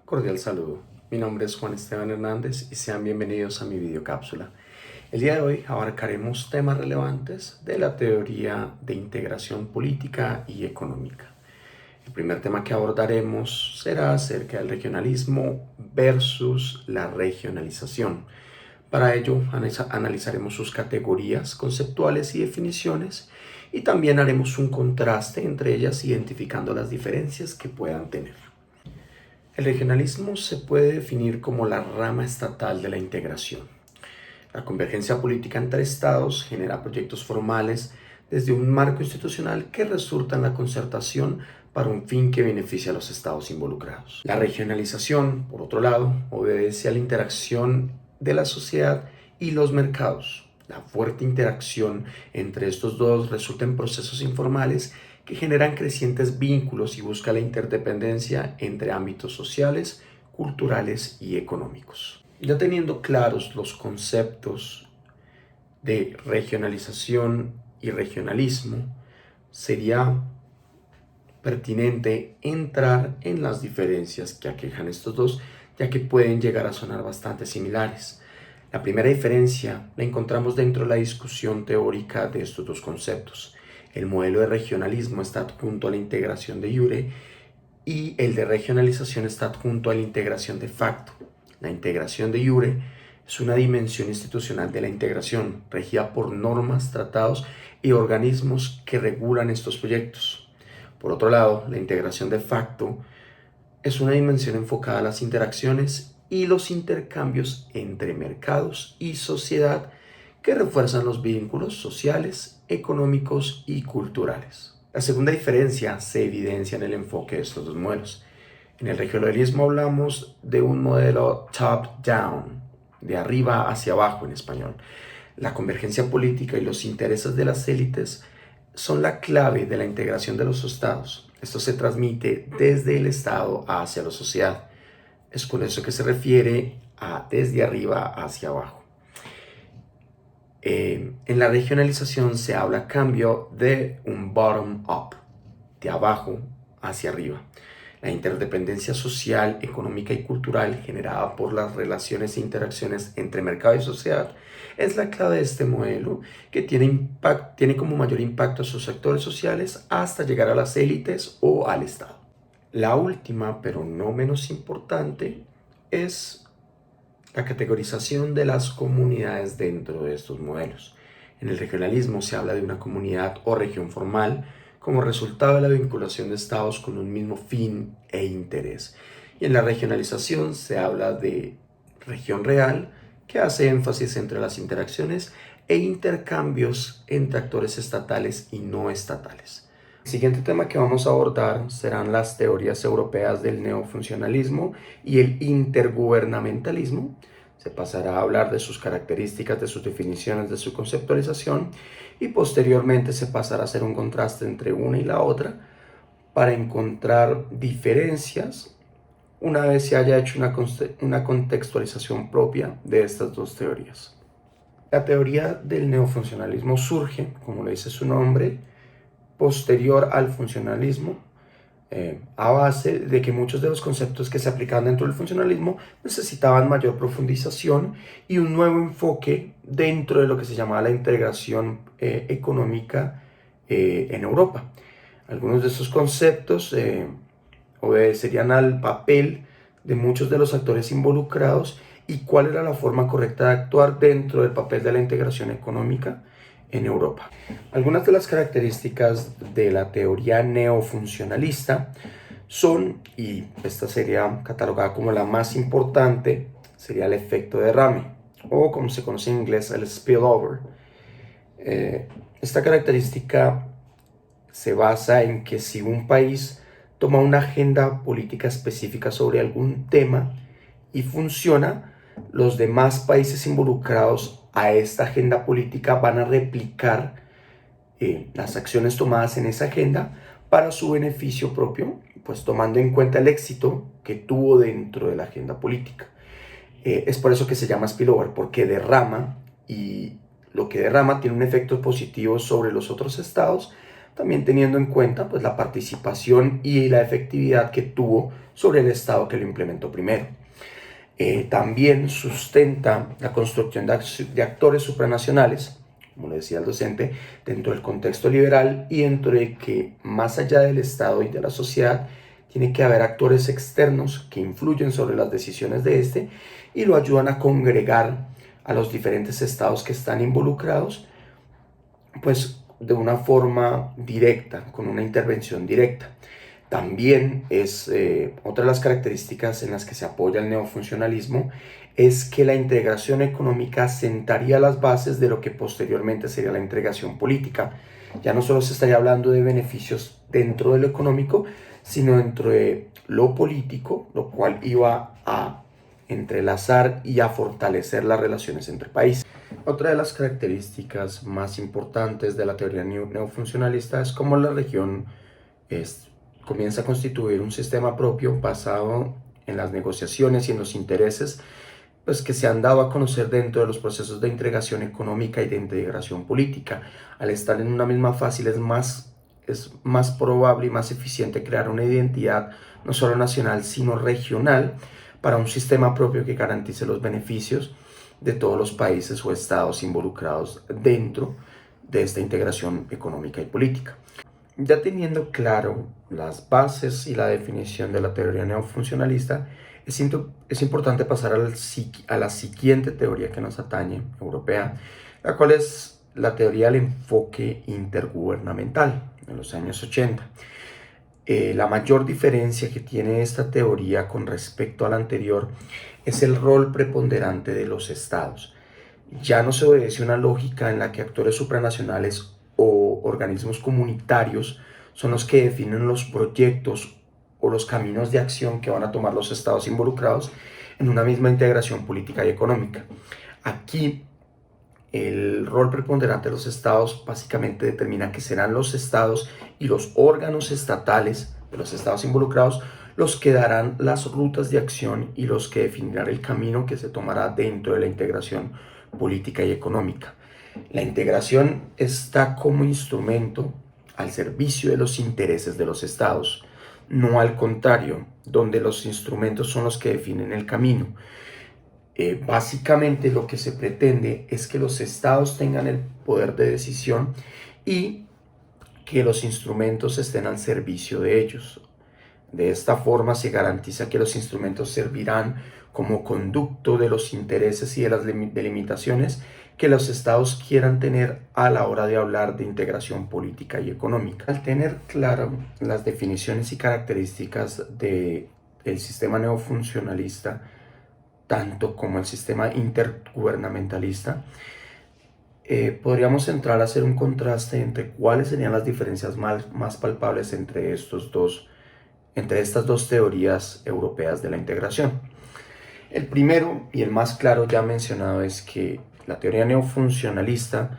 Cordial saludo. Mi nombre es Juan Esteban Hernández y sean bienvenidos a mi videocápsula. El día de hoy abarcaremos temas relevantes de la teoría de integración política y económica. El primer tema que abordaremos será acerca del regionalismo versus la regionalización. Para ello analizaremos sus categorías conceptuales y definiciones y también haremos un contraste entre ellas identificando las diferencias que puedan tener. El regionalismo se puede definir como la rama estatal de la integración. La convergencia política entre estados genera proyectos formales desde un marco institucional que resulta en la concertación para un fin que beneficia a los estados involucrados. La regionalización, por otro lado, obedece a la interacción de la sociedad y los mercados. La fuerte interacción entre estos dos resulta en procesos informales que generan crecientes vínculos y busca la interdependencia entre ámbitos sociales, culturales y económicos. Ya teniendo claros los conceptos de regionalización y regionalismo, sería pertinente entrar en las diferencias que aquejan estos dos, ya que pueden llegar a sonar bastante similares. La primera diferencia la encontramos dentro de la discusión teórica de estos dos conceptos. El modelo de regionalismo está adjunto a la integración de iure y el de regionalización está adjunto a la integración de facto. La integración de iure es una dimensión institucional de la integración, regida por normas, tratados y organismos que regulan estos proyectos. Por otro lado, la integración de facto es una dimensión enfocada a las interacciones y los intercambios entre mercados y sociedad que refuerzan los vínculos sociales, económicos y culturales. La segunda diferencia se evidencia en el enfoque de estos dos modelos. En el regionalismo hablamos de un modelo top-down, de arriba hacia abajo en español. La convergencia política y los intereses de las élites son la clave de la integración de los estados. Esto se transmite desde el estado hacia la sociedad. Es con eso que se refiere a desde arriba hacia abajo. En la regionalización se habla a cambio de un bottom-up, de abajo hacia arriba. La interdependencia social, económica y cultural generada por las relaciones e interacciones entre mercado y sociedad es la clave de este modelo que tiene como mayor impacto a sus sectores sociales hasta llegar a las élites o al Estado. La última, pero no menos importante, es la categorización de las comunidades dentro de estos modelos. En el regionalismo se habla de una comunidad o región formal como resultado de la vinculación de estados con un mismo fin e interés. Y en la regionalización se habla de región real, que hace énfasis entre las interacciones e intercambios entre actores estatales y no estatales. El siguiente tema que vamos a abordar serán las teorías europeas del neofuncionalismo y el intergubernamentalismo. Se pasará a hablar de sus características, de sus definiciones, de su conceptualización y posteriormente se pasará a hacer un contraste entre una y la otra para encontrar diferencias una vez se haya hecho una contextualización propia de estas dos teorías. La teoría del neofuncionalismo surge, como le dice su nombre, posterior al funcionalismo, a base de que muchos de los conceptos que se aplicaban dentro del funcionalismo necesitaban mayor profundización y un nuevo enfoque dentro de lo que se llamaba la integración económica en Europa. Algunos de estos conceptos obedecerían al papel de muchos de los actores involucrados y cuál era la forma correcta de actuar dentro del papel de la integración económica en Europa. Algunas de las características de la teoría neofuncionalista son, y esta sería catalogada como la más importante, sería el efecto derrame, o como se conoce en inglés, el spillover. Esta característica se basa en que si un país toma una agenda política específica sobre algún tema y funciona, los demás países involucrados a esta agenda política van a replicar las acciones tomadas en esa agenda para su beneficio propio, pues tomando en cuenta el éxito que tuvo dentro de la agenda política. Es por eso que se llama spillover, porque derrama y lo que derrama tiene un efecto positivo sobre los otros estados, también teniendo en cuenta pues, la participación y la efectividad que tuvo sobre el Estado que lo implementó primero. También sustenta la construcción de actores supranacionales, como le decía el docente, dentro del contexto liberal y dentro de que más allá del Estado y de la sociedad, tiene que haber actores externos que influyen sobre las decisiones de este y lo ayudan a congregar a los diferentes estados que están involucrados, pues de una forma directa, con una intervención directa. También es otra de las características en las que se apoya el neofuncionalismo, es que la integración económica sentaría las bases de lo que posteriormente sería la integración política. Ya no solo se estaría hablando de beneficios dentro de lo económico, sino dentro de lo político, lo cual iba a entrelazar y a fortalecer las relaciones entre países. Otra de las características más importantes de la teoría neofuncionalista es cómo la región comienza a constituir un sistema propio basado en las negociaciones y en los intereses pues, que se han dado a conocer dentro de los procesos de integración económica y de integración política. Al estar en una misma fase es más probable y más eficiente crear una identidad no solo nacional sino regional para un sistema propio que garantice los beneficios de todos los países o estados involucrados dentro de esta integración económica y política. Ya teniendo claro las bases y la definición de la teoría neofuncionalista, es importante pasar a la siguiente teoría que nos atañe, europea, la cual es la teoría del enfoque intergubernamental en los años 80. La mayor diferencia que tiene esta teoría con respecto a la anterior es el rol preponderante de los estados. Ya no se obedece una lógica en la que actores supranacionales o organismos comunitarios son los que definen los proyectos o los caminos de acción que van a tomar los estados involucrados en una misma integración política y económica. Aquí el rol preponderante de los estados básicamente determina que serán los estados y los órganos estatales de los estados involucrados los que darán las rutas de acción y los que definirán el camino que se tomará dentro de la integración política y económica. La integración está como instrumento al servicio de los intereses de los estados, no al contrario, donde los instrumentos son los que definen el camino. Básicamente lo que se pretende es que los estados tengan el poder de decisión y que los instrumentos estén al servicio de ellos. De esta forma se garantiza que los instrumentos servirán como conducto de los intereses y de las delimitaciones que los estados quieran tener a la hora de hablar de integración política y económica. Al tener claro las definiciones y características del sistema neofuncionalista, tanto como el sistema intergubernamentalista, podríamos entrar a hacer un contraste entre cuáles serían las diferencias más palpables entre estas dos teorías europeas de la integración. El primero y el más claro ya mencionado es que la teoría neofuncionalista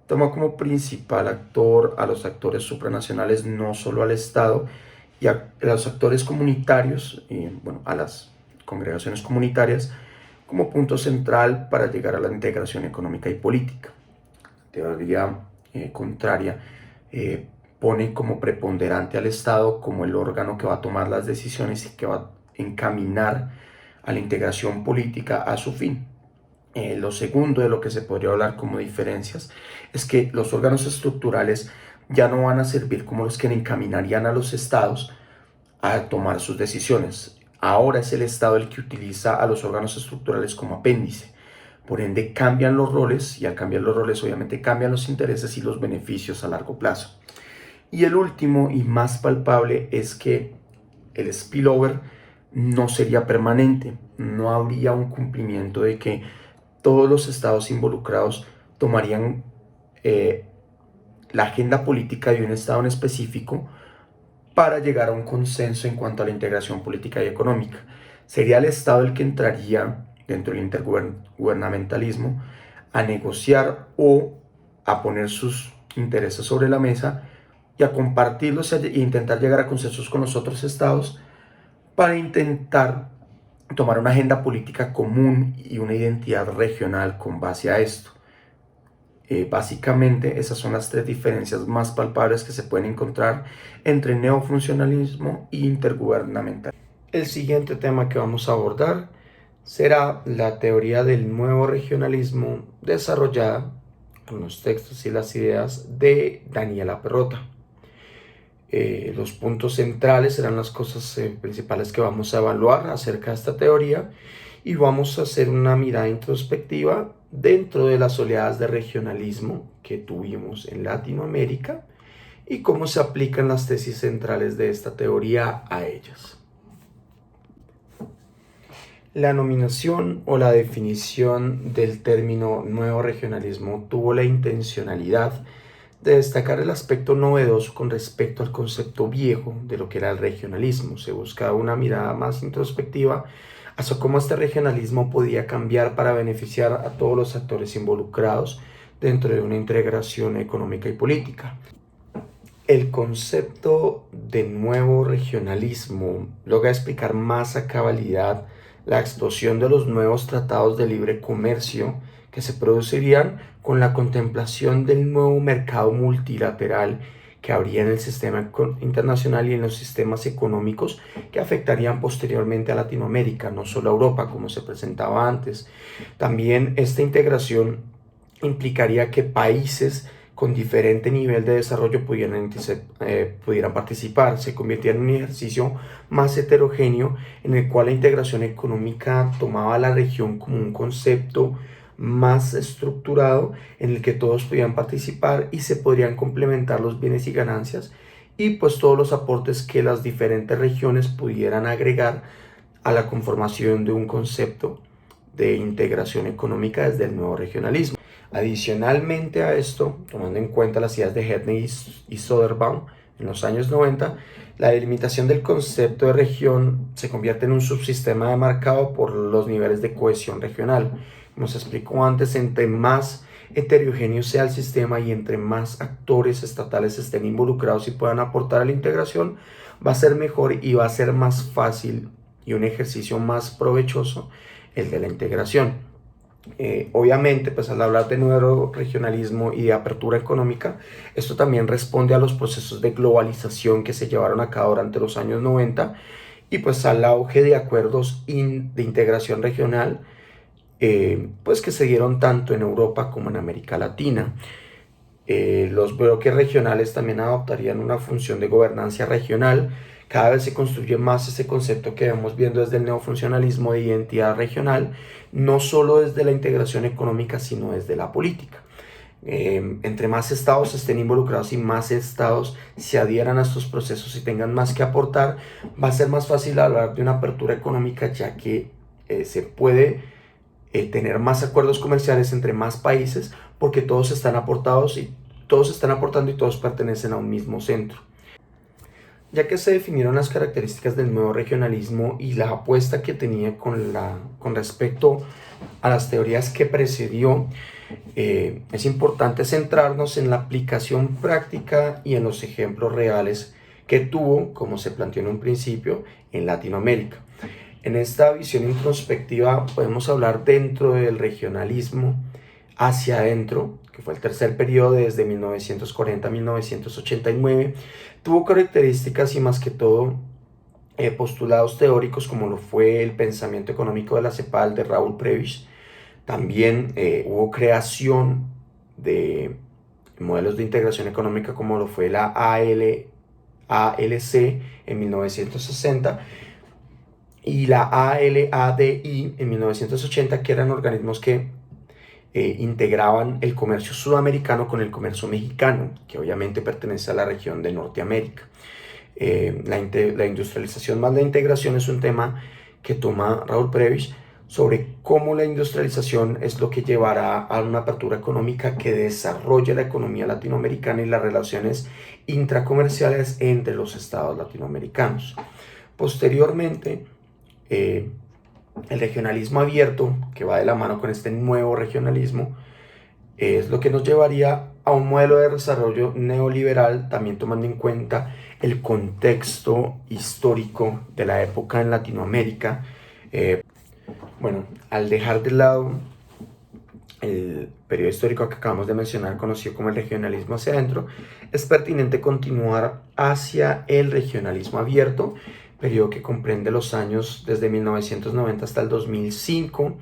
toma como principal actor a los actores supranacionales, no solo al Estado, y a los actores comunitarios, a las congregaciones comunitarias, como punto central para llegar a la integración económica y política. La teoría contraria pone como preponderante al Estado como el órgano que va a tomar las decisiones y que va a encaminar a la integración política a su fin. Lo segundo de lo que se podría hablar como diferencias es que los órganos estructurales ya no van a servir como los que encaminarían a los estados a tomar sus decisiones. Ahora es el Estado el que utiliza a los órganos estructurales como apéndice. Por ende, cambian los roles y al cambiar los roles obviamente cambian los intereses y los beneficios a largo plazo. Y el último y más palpable es que el spillover no sería permanente. No habría un cumplimiento de que todos los estados involucrados tomarían la agenda política de un estado en específico para llegar a un consenso en cuanto a la integración política y económica. Sería el Estado el que entraría dentro del intergubernamentalismo a negociar o a poner sus intereses sobre la mesa y a compartirlos e intentar llegar a consensos con los otros estados para intentar tomar una agenda política común y una identidad regional con base a esto. Básicamente esas son las tres diferencias más palpables que se pueden encontrar entre neofuncionalismo e intergubernamental. El siguiente tema que vamos a abordar será la teoría del nuevo regionalismo desarrollada con los textos y las ideas de Daniela Perrota. Los puntos centrales serán las cosas principales que vamos a evaluar acerca de esta teoría y vamos a hacer una mirada introspectiva dentro de las oleadas de regionalismo que tuvimos en Latinoamérica y cómo se aplican las tesis centrales de esta teoría a ellas. La nominación o la definición del término nuevo regionalismo tuvo la intencionalidad de destacar el aspecto novedoso con respecto al concepto viejo de lo que era el regionalismo. Se buscaba una mirada más introspectiva hacia cómo este regionalismo podía cambiar para beneficiar a todos los actores involucrados dentro de una integración económica y política. El concepto de nuevo regionalismo logra explicar más a cabalidad la explosión de los nuevos tratados de libre comercio que se producirían con la contemplación del nuevo mercado multilateral que habría en el sistema internacional y en los sistemas económicos que afectarían posteriormente a Latinoamérica, no solo a Europa como se presentaba antes. También esta integración implicaría que países con diferente nivel de desarrollo pudieran participar, se convirtiera en un ejercicio más heterogéneo en el cual la integración económica tomaba a la región como un concepto más estructurado en el que todos podían participar y se podrían complementar los bienes y ganancias y pues todos los aportes que las diferentes regiones pudieran agregar a la conformación de un concepto de integración económica desde el nuevo regionalismo. Adicionalmente a esto, tomando en cuenta las ideas de Hedney y Soderbaum en los años 90, la delimitación del concepto de región se convierte en un subsistema marcado por los niveles de cohesión regional. Como se explicó antes, entre más heterogéneo sea el sistema y entre más actores estatales estén involucrados y puedan aportar a la integración, va a ser mejor y va a ser más fácil y un ejercicio más provechoso el de la integración. Obviamente, pues al hablar de nuevo regionalismo y de apertura económica, esto también responde a los procesos de globalización que se llevaron a cabo durante los años 90 y pues al auge de acuerdos de integración regional pues que se dieron tanto en Europa como en América Latina. Los bloques regionales también adoptarían una función de gobernanza regional. Cada vez se construye más ese concepto que vamos viendo desde el neofuncionalismo de identidad regional, no solo desde la integración económica, sino desde la política. Entre más estados estén involucrados y más estados se adhieran a estos procesos y tengan más que aportar, va a ser más fácil hablar de una apertura económica, ya que se puede tener más acuerdos comerciales entre más países porque todos están aportados y todos están aportando y todos pertenecen a un mismo centro. Ya que se definieron las características del nuevo regionalismo y la apuesta que tenía con respecto a las teorías que precedió, es importante centrarnos en la aplicación práctica y en los ejemplos reales que tuvo, como se planteó en un principio, en Latinoamérica. En esta visión introspectiva podemos hablar dentro del regionalismo hacia adentro, que fue el tercer periodo desde 1940 a 1989, tuvo características y más que todo postulados teóricos como lo fue el pensamiento económico de la CEPAL de Raúl Prebisch. También hubo creación de modelos de integración económica como lo fue la ALC en 1960 y la ALADI en 1980, que eran organismos que integraban el comercio sudamericano con el comercio mexicano, que obviamente pertenece a la región de Norteamérica. La industrialización más la integración es un tema que toma Raúl Prebisch sobre cómo la industrialización es lo que llevará a una apertura económica que desarrolle la economía latinoamericana y las relaciones intracomerciales entre los estados latinoamericanos. Posteriormente, el regionalismo abierto, que va de la mano con este nuevo regionalismo, es lo que nos llevaría a un modelo de desarrollo neoliberal, también tomando en cuenta el contexto histórico de la época en Latinoamérica. Bueno, al dejar de lado el periodo histórico que acabamos de mencionar, conocido como el regionalismo hacia adentro, es pertinente continuar hacia el regionalismo abierto, periodo que comprende los años desde 1990 hasta el 2005.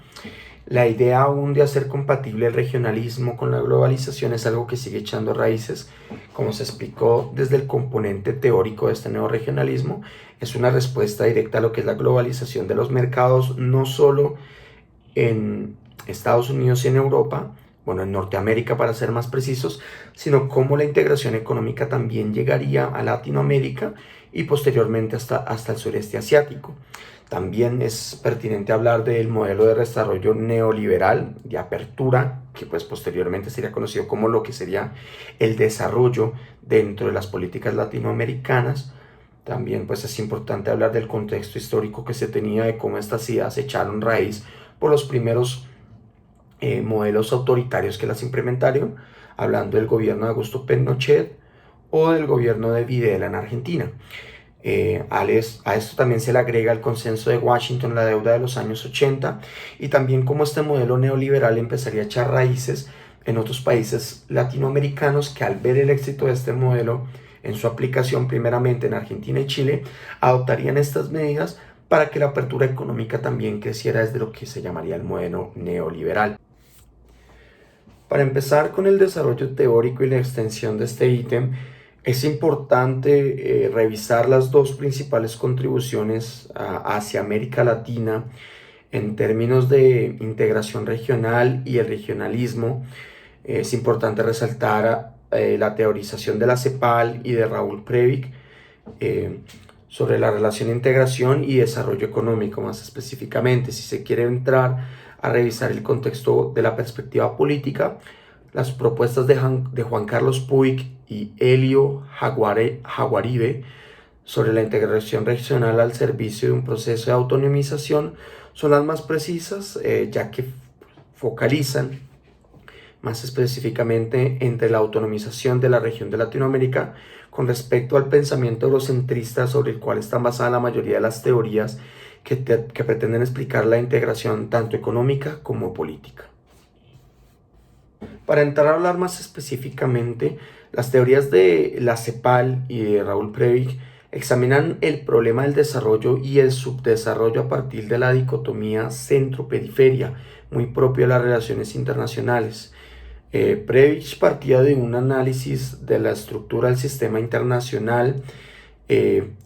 La idea aún de hacer compatible el regionalismo con la globalización es algo que sigue echando raíces, como se explicó desde el componente teórico de este nuevo regionalismo. Es una respuesta directa a lo que es la globalización de los mercados, no solo en Estados Unidos y en Europa, bueno, en Norteamérica para ser más precisos, sino cómo la integración económica también llegaría a Latinoamérica y posteriormente hasta el sureste asiático. También es pertinente hablar del modelo de desarrollo neoliberal de apertura, que pues posteriormente sería conocido como lo que sería el desarrollo dentro de las políticas latinoamericanas. También pues es importante hablar del contexto histórico que se tenía, de cómo estas ideas echaron raíz por los primeros modelos autoritarios que las implementaron, hablando del gobierno de Augusto Pinochet o del gobierno de Videla en Argentina. A esto también se le agrega el consenso de Washington, la deuda de los años 80, y también cómo este modelo neoliberal empezaría a echar raíces en otros países latinoamericanos que al ver el éxito de este modelo en su aplicación primeramente en Argentina y Chile, adoptarían estas medidas para que la apertura económica también creciera desde lo que se llamaría el modelo neoliberal. Para empezar con el desarrollo teórico y la extensión de este ítem, es importante revisar las dos principales contribuciones hacia América Latina en términos de integración regional y el regionalismo. Es importante resaltar la teorización de la CEPAL y de Raúl Prebic sobre la relación de integración y desarrollo económico, más específicamente. Si se quiere entrar a revisar el contexto de la perspectiva política, las propuestas de Juan Carlos Puig y Helio Jaguaribe sobre la integración regional al servicio de un proceso de autonomización son las más precisas, ya que focalizan más específicamente entre la autonomización de la región de Latinoamérica con respecto al pensamiento eurocentrista sobre el cual están basadas la mayoría de las teorías que pretenden explicar la integración tanto económica como política. Para entrar a hablar más específicamente, las teorías de la CEPAL y de Raúl Prebic examinan el problema del desarrollo y el subdesarrollo a partir de la dicotomía centro-periferia, muy propio de las relaciones internacionales. Prebic partía de un análisis de la estructura del sistema internacional,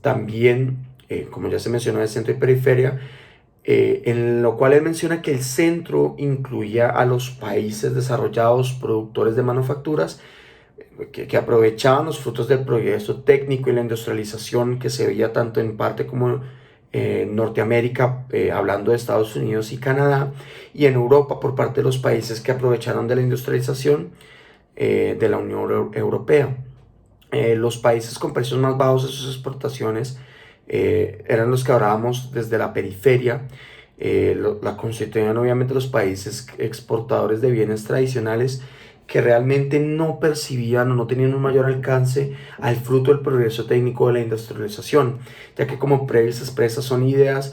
también, como ya se mencionó, de centro y periferia, en lo cual él menciona que el centro incluía a los países desarrollados, productores de manufacturas, que aprovechaban los frutos del progreso técnico y la industrialización que se veía tanto en parte como en Norteamérica, hablando de Estados Unidos y Canadá, y en Europa por parte de los países que aprovecharon de la industrialización de la Unión Europea. Los países con precios más bajos de sus exportaciones eran los que hablábamos desde la periferia. La constituían obviamente los países exportadores de bienes tradicionales que realmente no percibían o no tenían un mayor alcance al fruto del progreso técnico de la industrialización, ya que como previas expresas son ideas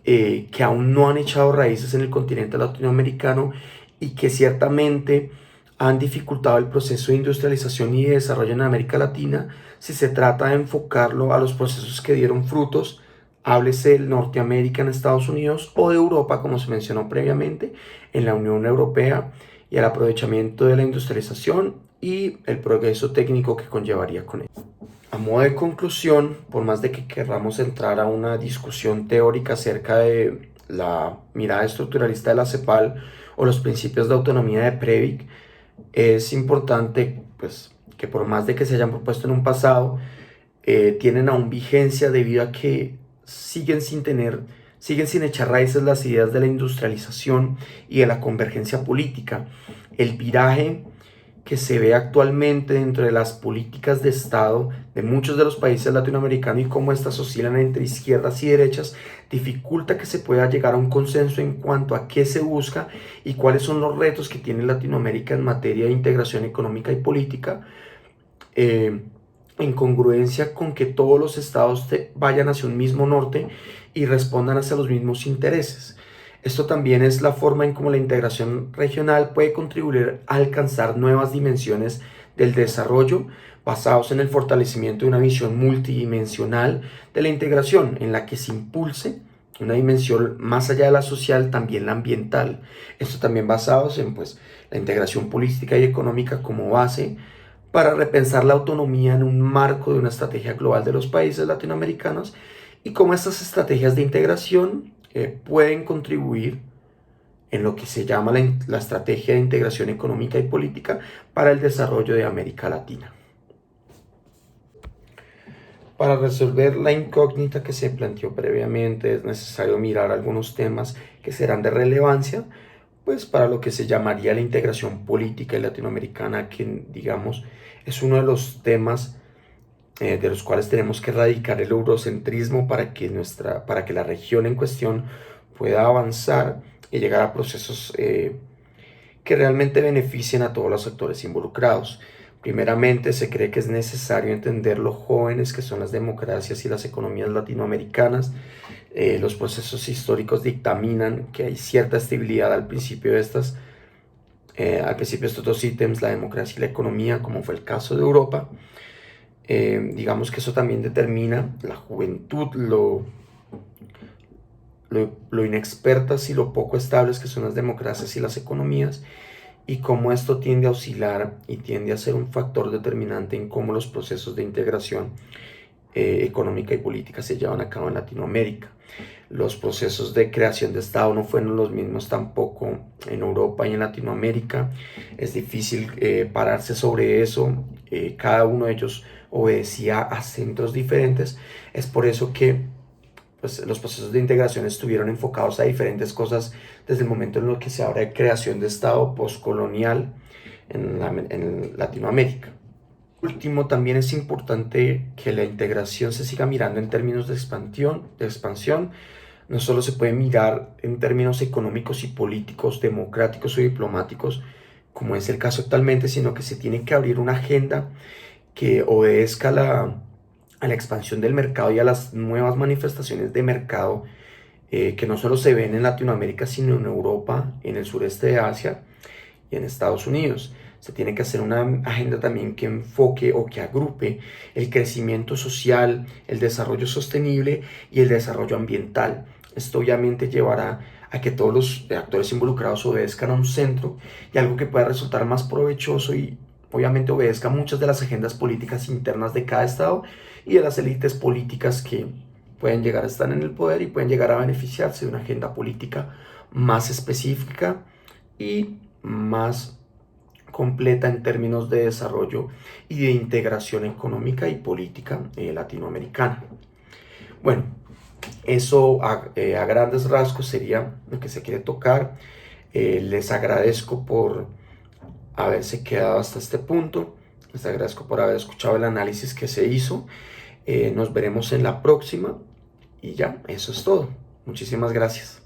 que aún no han echado raíces en el continente latinoamericano y que ciertamente han dificultado el proceso de industrialización y de desarrollo en América Latina si se trata de enfocarlo a los procesos que dieron frutos, háblese de Norteamérica en Estados Unidos o de Europa, como se mencionó previamente, en la Unión Europea, y el aprovechamiento de la industrialización y el progreso técnico que conllevaría con ello. A modo de conclusión, por más de que queramos entrar a una discusión teórica acerca de la mirada estructuralista de la CEPAL o los principios de autonomía de Prebic, es importante pues, que por más de que se hayan propuesto en un pasado, tienen aún vigencia debido a que siguen sin echar raíces las ideas de la industrialización y de la convergencia política. El viraje que se ve actualmente dentro de las políticas de Estado de muchos de los países latinoamericanos y cómo estas oscilan entre izquierdas y derechas, dificulta que se pueda llegar a un consenso en cuanto a qué se busca y cuáles son los retos que tiene Latinoamérica en materia de integración económica y política, en congruencia con que todos los estados vayan hacia un mismo norte y respondan hacia los mismos intereses. Esto también es la forma en cómo la integración regional puede contribuir a alcanzar nuevas dimensiones del desarrollo basados en el fortalecimiento de una visión multidimensional de la integración, en la que se impulse una dimensión más allá de la social, también la ambiental. Esto también basados en la integración política y económica como base para repensar la autonomía en un marco de una estrategia global de los países latinoamericanos y cómo estas estrategias de integración pueden contribuir en lo que se llama la estrategia de integración económica y política para el desarrollo de América Latina. Para resolver la incógnita que se planteó previamente es necesario mirar algunos temas que serán de relevancia pues para lo que se llamaría la integración política y latinoamericana, que digamos es uno de los temas de los cuales tenemos que erradicar el eurocentrismo para que la región en cuestión pueda avanzar y llegar a procesos que realmente beneficien a todos los actores involucrados. Primeramente, se cree que es necesario entender lo jóvenes que son las democracias y las economías latinoamericanas. Los procesos históricos dictaminan que hay cierta estabilidad al principio de estos dos ítems, la democracia y la economía, como fue el caso de Europa. Digamos que eso también determina la juventud, lo inexpertas y lo poco estables que son las democracias y las economías, y cómo esto tiende a oscilar y tiende a ser un factor determinante en cómo los procesos de integración económica y política se llevan a cabo en Latinoamérica. Los procesos de creación de Estado no fueron los mismos tampoco en Europa y en Latinoamérica. Es difícil pararse sobre eso. Cada uno de ellos obedecía a centros diferentes. Es por eso que los procesos de integración estuvieron enfocados a diferentes cosas desde el momento en el que se habla de creación de Estado postcolonial en Latinoamérica. Último, también es importante que la integración se siga mirando en términos de expansión. No solo se puede mirar en términos económicos y políticos, democráticos o diplomáticos, como es el caso actualmente, sino que se tiene que abrir una agenda que obedezca a la expansión del mercado y a las nuevas manifestaciones de mercado que no solo se ven en Latinoamérica, sino en Europa, en el sureste de Asia y en Estados Unidos. Se tiene que hacer una agenda también que enfoque o que agrupe el crecimiento social, el desarrollo sostenible y el desarrollo ambiental. Esto obviamente llevará a que todos los actores involucrados obedezcan a un centro y algo que pueda resultar más provechoso y obviamente obedezca muchas de las agendas políticas internas de cada estado y de las élites políticas que pueden llegar a estar en el poder y pueden llegar a beneficiarse de una agenda política más específica y más completa en términos de desarrollo y de integración económica y política latinoamericana. Bueno, eso a grandes rasgos sería lo que se quiere tocar. Les agradezco por haberse quedado hasta este punto. Les agradezco por haber escuchado el análisis que se hizo. Nos veremos en la próxima y ya, eso es todo. Muchísimas gracias.